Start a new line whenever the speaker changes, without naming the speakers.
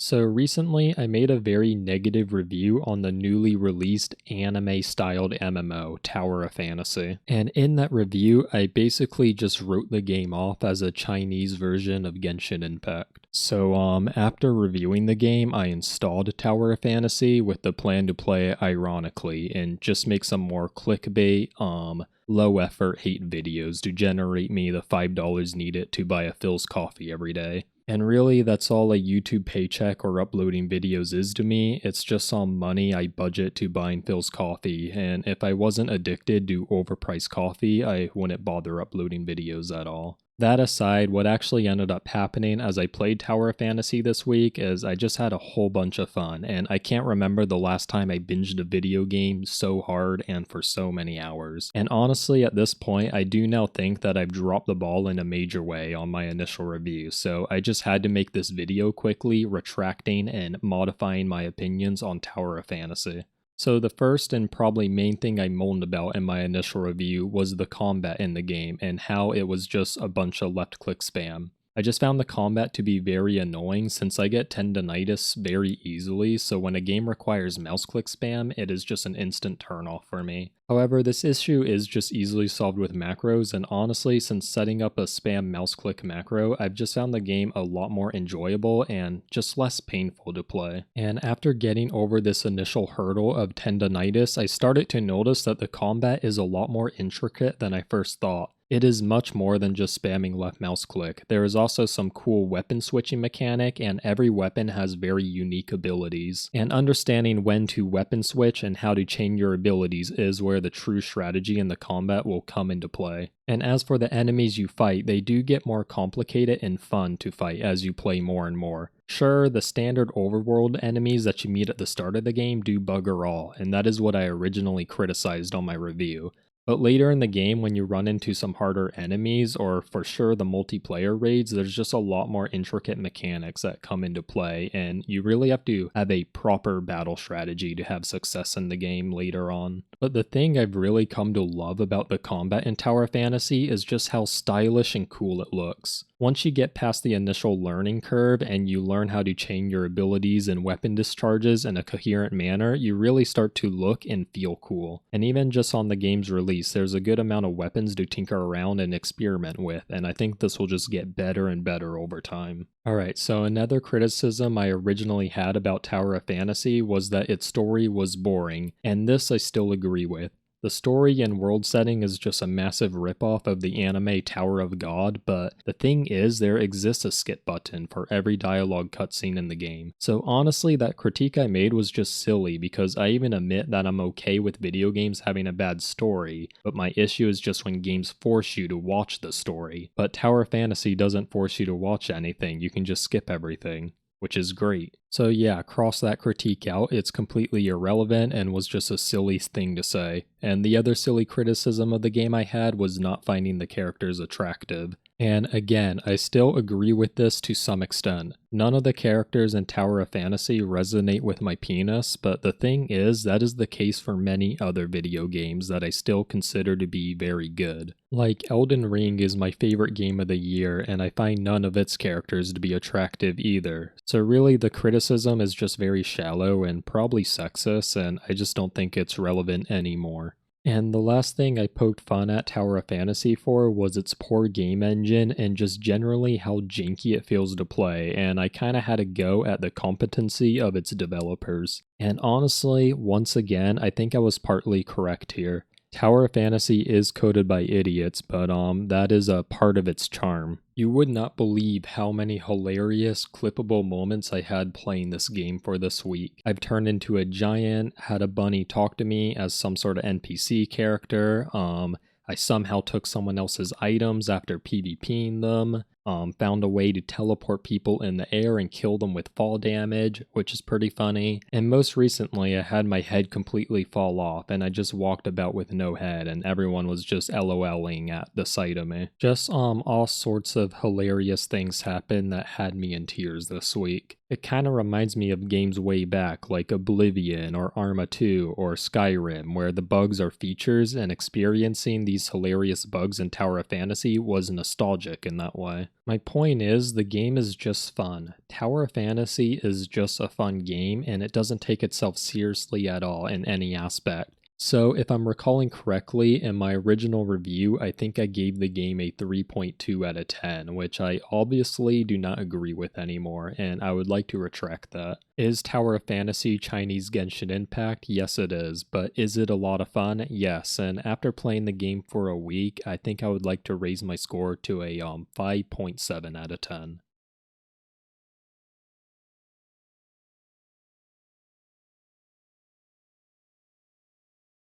So recently, I made a very negative review on the newly released anime-styled MMO, Tower of Fantasy. And in that review, I basically just wrote the game off as a Chinese version of Genshin Impact. So after reviewing the game, I installed Tower of Fantasy with the plan to play it ironically and just make some more clickbait, low effort hate videos to generate me the $5 needed to buy a Phil's coffee every day. And really, that's all a YouTube paycheck or uploading videos is to me. It's just some money I budget to buying Phil's coffee, and if I wasn't addicted to overpriced coffee, I wouldn't bother uploading videos at all. That aside, what actually ended up happening as I played Tower of Fantasy this week is I just had a whole bunch of fun, and I can't remember the last time I binged a video game so hard and for so many hours. And honestly, at this point, I do now think that I've dropped the ball in a major way on my initial review, so I just had to make this video quickly, retracting and modifying my opinions on Tower of Fantasy. So the first and probably main thing I moaned about in my initial review was the combat in the game and how it was just a bunch of left click spam. I just found the combat to be very annoying since I get tendinitis very easily, so when a game requires mouse click spam, it is just an instant turnoff for me. However, this issue is just easily solved with macros, and honestly, since setting up a spam mouse click macro, I've just found the game a lot more enjoyable and just less painful to play. And after getting over this initial hurdle of tendinitis, I started to notice that the combat is a lot more intricate than I first thought. It is much more than just spamming left mouse click. There is also some cool weapon switching mechanic, and every weapon has very unique abilities. And understanding when to weapon switch and how to chain your abilities is where the true strategy in the combat will come into play. And as for the enemies you fight, they do get more complicated and fun to fight as you play more and more. Sure, the standard overworld enemies that you meet at the start of the game do bugger all, and that is what I originally criticized on my review. But later in the game, when you run into some harder enemies, or for sure the multiplayer raids, there's just a lot more intricate mechanics that come into play, and you really have to have a proper battle strategy to have success in the game later on. But the thing I've really come to love about the combat in Tower of Fantasy is just how stylish and cool it looks. Once you get past the initial learning curve and you learn how to chain your abilities and weapon discharges in a coherent manner, you really start to look and feel cool. And even just on the game's release, there's a good amount of weapons to tinker around and experiment with, and I think this will just get better and better over time. Alright, so another criticism I originally had about Tower of Fantasy was that its story was boring, and this I still agree with. The story and world setting is just a massive ripoff of the anime Tower of God, but the thing is, there exists a skip button for every dialogue cutscene in the game. So honestly, that critique I made was just silly because I even admit that I'm okay with video games having a bad story, but my issue is just when games force you to watch the story. But Tower of Fantasy doesn't force you to watch anything, you can just skip everything, which is great. So yeah, cross that critique out, it's completely irrelevant and was just a silly thing to say. And the other silly criticism of the game I had was not finding the characters attractive. And again, I still agree with this to some extent. None of the characters in Tower of Fantasy resonate with my penis, but the thing is, that is the case for many other video games that I still consider to be very good. Like Elden Ring is my favorite game of the year, and I find none of its characters to be attractive either. So really the criticism is just very shallow and probably sexist, and I just don't think it's relevant anymore. And the last thing I poked fun at Tower of Fantasy for was its poor game engine and just generally how janky it feels to play, and I kinda had a go at the competency of its developers. And honestly, once again, I think I was partly correct here. Tower of Fantasy is coded by idiots, but that is a part of its charm. You would not believe how many hilarious, clippable moments I had playing this game for this week. I've turned into a giant, had a bunny talk to me as some sort of NPC character, I somehow took someone else's items after PvPing them, found a way to teleport people in the air and kill them with fall damage, which is pretty funny. And most recently, I had my head completely fall off and I just walked about with no head and everyone was just LOLing at the sight of me. Just all sorts of hilarious things happened that had me in tears this week. It kind of reminds me of games way back like Oblivion or Arma 2 or Skyrim, where the bugs are features, and experiencing these hilarious bugs in Tower of Fantasy was nostalgic in that way. My point is, the game is just fun. Tower of Fantasy is just a fun game, and it doesn't take itself seriously at all in any aspect. So, if I'm recalling correctly, in my original review, I think I gave the game a 3.2 out of 10, which I obviously do not agree with anymore, and I would like to retract that. Is Tower of Fantasy Chinese Genshin Impact? Yes, it is, but is it a lot of fun? Yes, and after playing the game for a week, I think I would like to raise my score to a 5.7 out of 10.